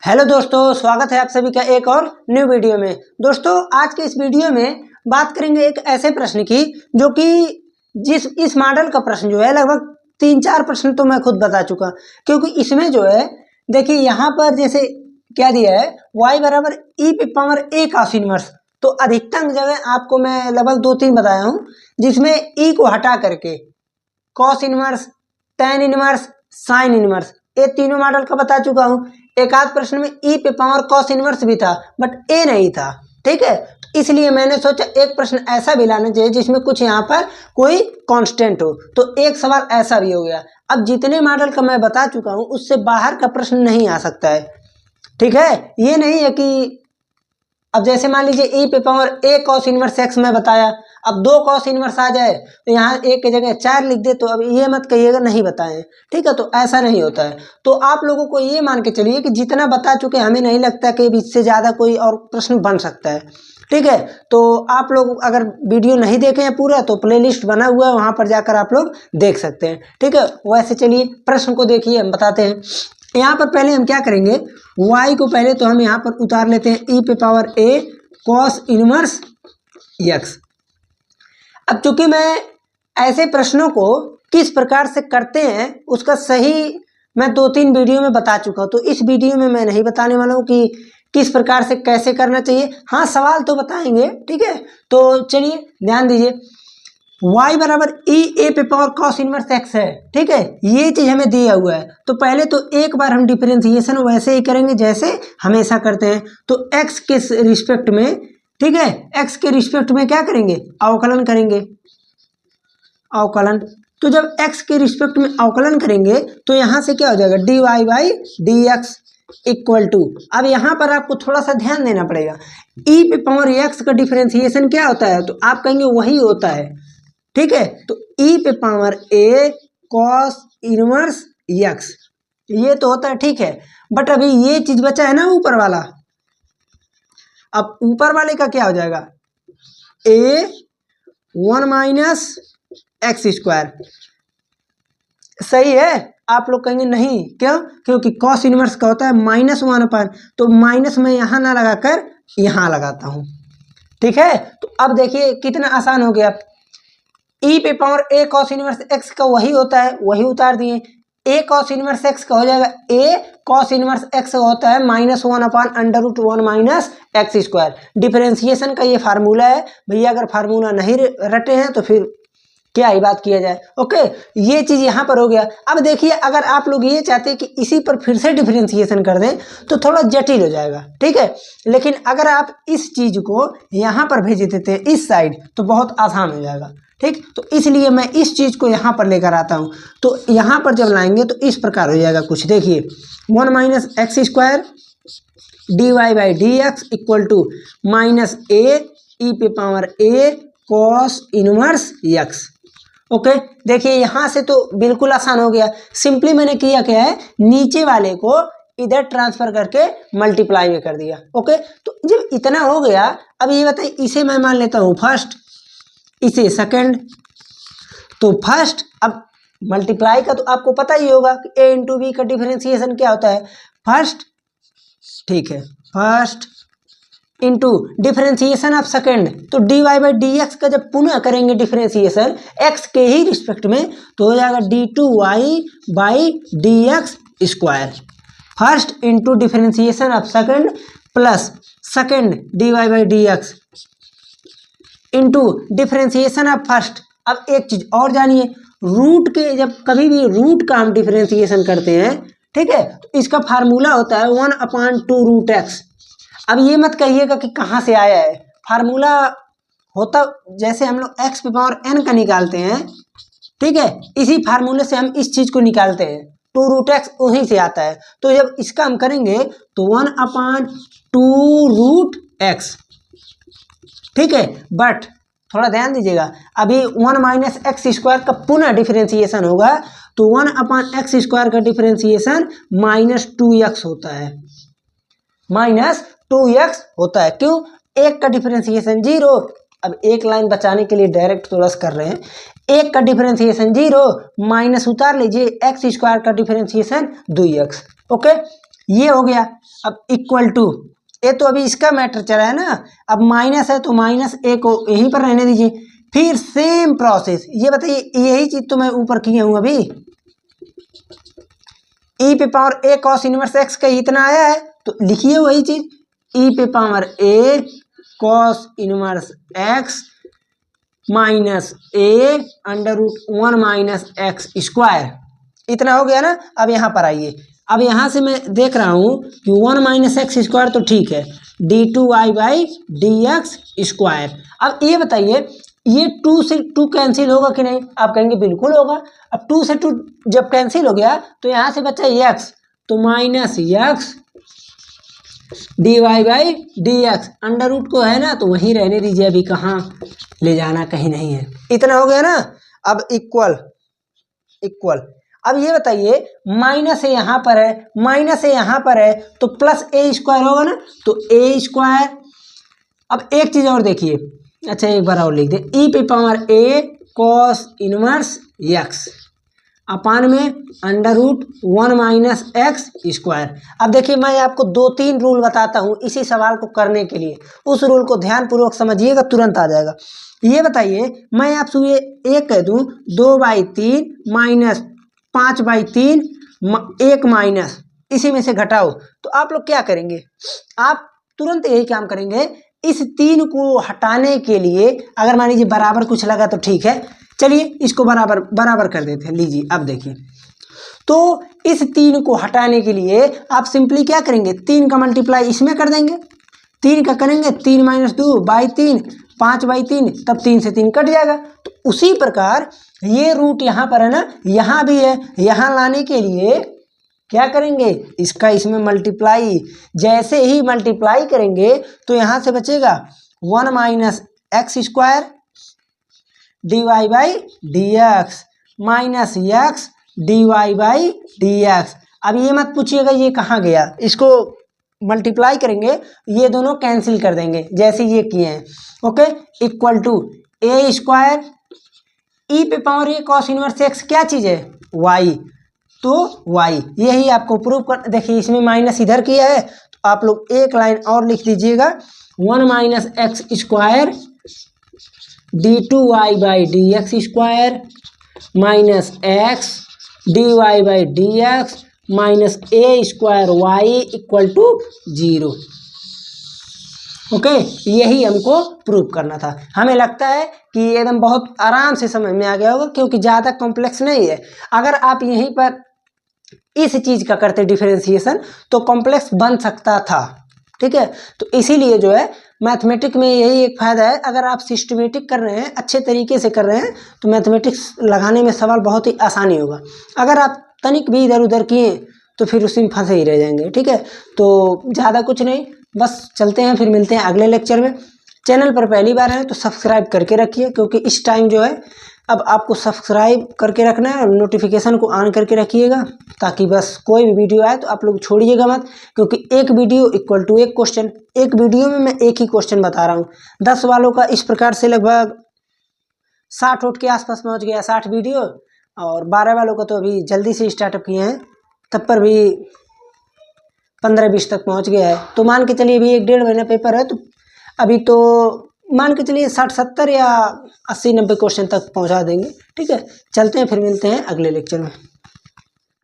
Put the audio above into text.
Hello दोस्तों, स्वागत है आप सभी का एक और न्यू वीडियो में। दोस्तों, आज के इस वीडियो में बात करेंगे एक ऐसे प्रश्न की जो कि इस मॉडल का प्रश्न जो है लगभग 3-4 प्रश्न तो मैं खुद बता चुका, क्योंकि इसमें जो है देखिए यहाँ पर जैसे क्या दिया है y बराबर e पे पावर a cos इनवर्स। तो अधिकतम जगह आपको मैं लगभग 2-3 बताया हूँ जिसमें e को हटा करके cos inverse, tan inverse, sine inverse ये तीनों मॉडल का बता चुका हूँ। एक आध प्रश्न में e पे पावर cos इनवर्स भी था बट a नहीं था, ठीक है। तो इसलिए मैंने सोचा एक प्रश्न ऐसा भी लाना चाहिए जिसमें कुछ यहाँ पर कोई कांस्टेंट हो, तो एक सवाल ऐसा भी हो गया। अब जितने मॉडल का मैं बता चुका हूँ उससे बाहर का प्रश्न नहीं आ सकता है, ठीक है। ये नहीं है कि अब जैसे मान लीजिए e पे power a cos inverse x मैं बताया, अब 2 cos इनवर्स आ जाए तो यहाँ एक की जगह 4 लिख दे, तो अब ये मत कहिएगा नहीं बताएं, ठीक है। तो ऐसा नहीं होता है। तो आप लोगों को ये मान के चलिए कि जितना बता चुके हमें नहीं लगता कि इससे ज़्यादा कोई और प्रश्न बन सकता है, ठीक है। तो आप लोग अगर वीडियो नहीं देखे हैं पूरा तो प्लेलिस्ट बना हुआ है, वहाँ पर जाकर आप लोग देख सकते हैं, ठीक है। वैसे चलिए प्रश्न को देखिए, हम बताते हैं। यहाँ पर पहले हम क्या करेंगे, y को पहले तो हम यहाँ पर उतार लेते हैं e पे power a cos inverse x। अब चूंकि मैं ऐसे प्रश्नों को किस प्रकार से करते हैं उसका सही मैं 2-3 वीडियो में बता चुका हूँ, तो इस वीडियो में मैं नहीं बताने वाला हूँ कि किस प्रकार से कैसे करना चाहिए। हाँ, सवाल तो बताएंगे, ठीक है। तो चलिए ध्यान दीजिए, y बराबर e a पे पावर cos इनवर्स x है, ठीक है। ये चीज हमें दिया हुआ है, तो पहले तो एक बार हम डिफरेंशिएशन वैसे ही करेंगे जैसे हमेशा करते हैं। तो x के रिस्पेक्ट में, ठीक है, x के रिस्पेक्ट में क्या करेंगे, अवकलन करेंगे, अवकलन। तो जब x के रिस्पेक्ट में अवकलन करेंगे तो यहाँ से क्या हो जाएगा, dy by D x equal to. अब यहाँ पर आपको थोड़ा सा ध्यान देना पड़ेगा, e पे पावर x का डिफरेंशिएशन क्या होता है, तो आप कहेंगे वही होता है, ठीक है। तो e पे power a cos inverse x ये तो होता है, ठीक है। बट अभी ये चीज बचा है ना ऊपर वाला, अब ऊपर वाले का क्या हो जाएगा, a 1 माइनस एक्स स्क्वायर। सही है। आप लोग कहेंगे नहीं, क्यों, क्योंकि cos इनवर्स का होता है -1/, तो माइनस में यहाँ ना लगाकर यहाँ लगाता हूँ, ठीक है। तो अब देखिए कितना आसान हो गया, e पे power a cos inverse x का वही होता है, वही उतार दिए। a cos इनवर्स x का हो जाएगा a cos इनवर्स x का होता है -1/√1 माइनस एक्स स्क्वायर। डिफरेंशिएशन का ये फार्मूला है भैया, अगर फार्मूला नहीं रटे हैं तो फिर क्या ही बात किया जाए। ओके, ये चीज यहाँ पर हो गया। अब देखिए अगर आप लोग ये चाहते हैं कि इसी पर फिर से डिफरेंशिएशन कर दें तो थोड़ा जटिल हो जाएगा, ठीक है। लेकिन अगर आप इस चीज को यहाँ पर भेज देते हैं इस साइड तो बहुत आसान हो जाएगा, ठीक। तो इसलिए मैं इस चीज को यहाँ पर लेकर आता हूँ। तो यहाँ पर जब लाएंगे तो इस प्रकार हो जाएगा कुछ, देखिए 1 minus x square D Y by D x equal to minus a e पे power a cos inverse x। Okay, देखिए यहाँ से तो बिल्कुल आसान हो गया। सिंपली मैंने किया क्या है, नीचे वाले को इधर ट्रांसफर करके मल्टीप्लाई में कर दिया। ओके, तो जब इतना हो गया, अब ये बताइए इसे मैं मान लेता हूँ फर्स्ट, इसे सेकंड, तो फर्स्ट। अब मल्टीप्लाई का तो आपको पता ही होगा कि a इंटू बी का डिफरेंशिएशन क्या होता है, फर्स्ट, ठीक है, first into differentiation of second. तो d Y by D x का जब पुनः करेंगे डिफरेंशिएशन x के ही रिस्पेक्ट में तो हो जाएगा d2y by D X square. First into differentiation of second plus second D Y by D X into differentiation of first. अब एक चीज और जानिए, रूट के जब कभी भी रूट का हम डिफरेंशिएशन करते हैं, ठीक है, तो इसका फार्मूला होता है 1/2√x। अब ये मत कहिएगा कि कहाँ से आया है, फार्मूला होता जैसे हम लोग x पे पावर n का निकालते हैं, ठीक है, इसी फार्मूले से हम इस चीज को निकालते हैं, 2√x वहीं से आता है। तो जब इसका हम करेंगे तो 1/2√x, ठीक है। बट थोड़ा ध्यान दीजिएगा, अभी 1 माइनस एक्स स्क्वायर का पुनः डिफरेंशिएशन होगा तो 1/x स्क्वायर का डिफरेंशिएशन -2x होता है, -2x होता है। क्यों, एक का डिफरेंशिएशन 0। अब एक लाइन बचाने के लिए डायरेक्ट तो रस कर रहे हैं, एक का डिफरेंशिएशन 0 माइनस उतार लीजिए एक्स स्क्वायर का डिफरेंशिएशन 2x। ओके, ये हो गया। अब इक्वल टू, ये तो अभी इसका मैटर चला है ना, अब माइनस है तो माइनस ए को यहीं पर रहने दीजिए। फिर सेम प्रोसेस, ये बताइए यही चीज तो मैं ऊपर किया हूं अभी, ई पे पावर ए कॉस इनवर्स एक्स का इतना आया है तो लिखिए वही चीज, ई पे power A cos inverse x minus a under root 1 minus x square, इतना हो गया ना। अब यहाँ पर आइए, अब यहाँ से मैं देख रहा हूँ कि 1 माइनस एक्स स्क्वायर तो ठीक है, d2y by D X square. अब ये बताइए ये 2 से 2 कैंसिल होगा कि नहीं, आप कहेंगे बिल्कुल होगा। अब 2 से 2 जब कैंसिल हो गया तो यहाँ से बचा x, तो minus X D Y by D X, under root को है ना तो वहीं रहने दीजिए, अभी कहाँ ले जाना, कहीं नहीं है। इतना हो गया ना। अब इक्वल इक्वल, अब ये बताइए माइनस ए यहाँ पर है, माइनस ए यहाँ पर है तो प्लस ए स्क्वायर होगा ना, तो ए स्क्वायर। अब एक चीज और देखिए, अच्छा एक बार और लिख दे, ई पे पावर ए कॉस इनवर्स एक्स अपान में under root 1 minus x square. अब देखिए मैं आपको 2-3 रूल बताता हूँ इसी सवाल को करने के लिए, उस रूल को ध्यानपूर्वक समझिएगा, तुरंत आ जाएगा। ये बताइए मैं आपसे ये एक कह दूँ 2/3 माइनस 5/3 1 माइनस, इसी में से घटाओ, तो आप लोग क्या करेंगे, आप तुरंत यही काम करेंगे। इस 3 को हटाने के लिए अगर मान लीजिए बराबर कुछ लगा तो ठीक है, चलिए इसको बराबर बराबर कर देते हैं। लीजिए अब देखिए, तो इस 3 को हटाने के लिए आप सिंपली क्या करेंगे, 3 का मल्टीप्लाई इसमें कर देंगे, 3 का करेंगे 3 माइनस 2/3 5/3, तब 3 से 3 कट जाएगा। तो उसी प्रकार ये रूट यहाँ पर है ना, यहाँ भी है, यहाँ लाने के लिए क्या करेंगे, इसका इसमें मल्टीप्लाई, जैसे ही मल्टीप्लाई करेंगे तो यहाँ से बचेगा 1 minus x square D Y by D X minus X D Y by D X. अब ये मत पूछिएगा ये कहाँ गया, इसको मल्टीप्लाई करेंगे, ये दोनों कैंसिल कर देंगे जैसे ये किए हैं। Okay, equal to a square e पे पावर ए कॉस इनवर्स एक्स क्या चीज़ है, वाई, तो वाई, यही आपको प्रूव कर। देखिए इसमें माइनस इधर किया है तो आप लोग एक लाइन और लिख दीजिएगा, 1 minus x square d2y by D X square minus X D Y by D X minus A square Y equal to 0। Okay, यही हमको प्रूव करना था। हमें लगता है कि एकदम बहुत आराम से समझ में आ गया होगा, क्योंकि ज़्यादा कॉम्प्लेक्स नहीं है। अगर आप यहीं पर इस चीज़ का करते डिफरेंशिएशन तो कॉम्प्लेक्स बन सकता था, ठीक है। तो इसीलिए जो है मैथमेटिक्स में यही एक फ़ायदा है, अगर आप सिस्टमेटिक कर रहे हैं, अच्छे तरीके से कर रहे हैं, तो मैथमेटिक्स लगाने में सवाल बहुत ही आसानी होगा। अगर आप तनिक भी इधर उधर किए तो फिर उसी में फंसे ही रह जाएंगे, ठीक है। तो ज़्यादा कुछ नहीं, बस चलते हैं, फिर मिलते हैं अगले लेक्चर में। चैनल पर पहली बार है तो सब्सक्राइब करके रखिए, क्योंकि इस टाइम जो है अब आपको सब्सक्राइब करके रखना है और नोटिफिकेशन को ऑन करके रखिएगा, ताकि बस कोई भी वीडियो आए तो आप लोग छोड़िएगा मत, क्योंकि एक वीडियो इक्वल टू एक क्वेश्चन। एक वीडियो में मैं एक ही क्वेश्चन बता रहा हूँ। 10 वालों का इस प्रकार से लगभग 60 वोट के आसपास पहुँच गया, 60 वीडियो, और 12 वालों का तो अभी जल्दी से स्टार्टअप किए हैं, तब पर भी 15-20 तक पहुँच गया है। तो मान के चलिए अभी 1-1.5 महीना पेपर है, तो अभी तो मान के चलिए 60-70 या 80-90 क्वेश्चन तक पहुंचा देंगे, ठीक है। चलते हैं, फिर मिलते हैं अगले लेक्चर में।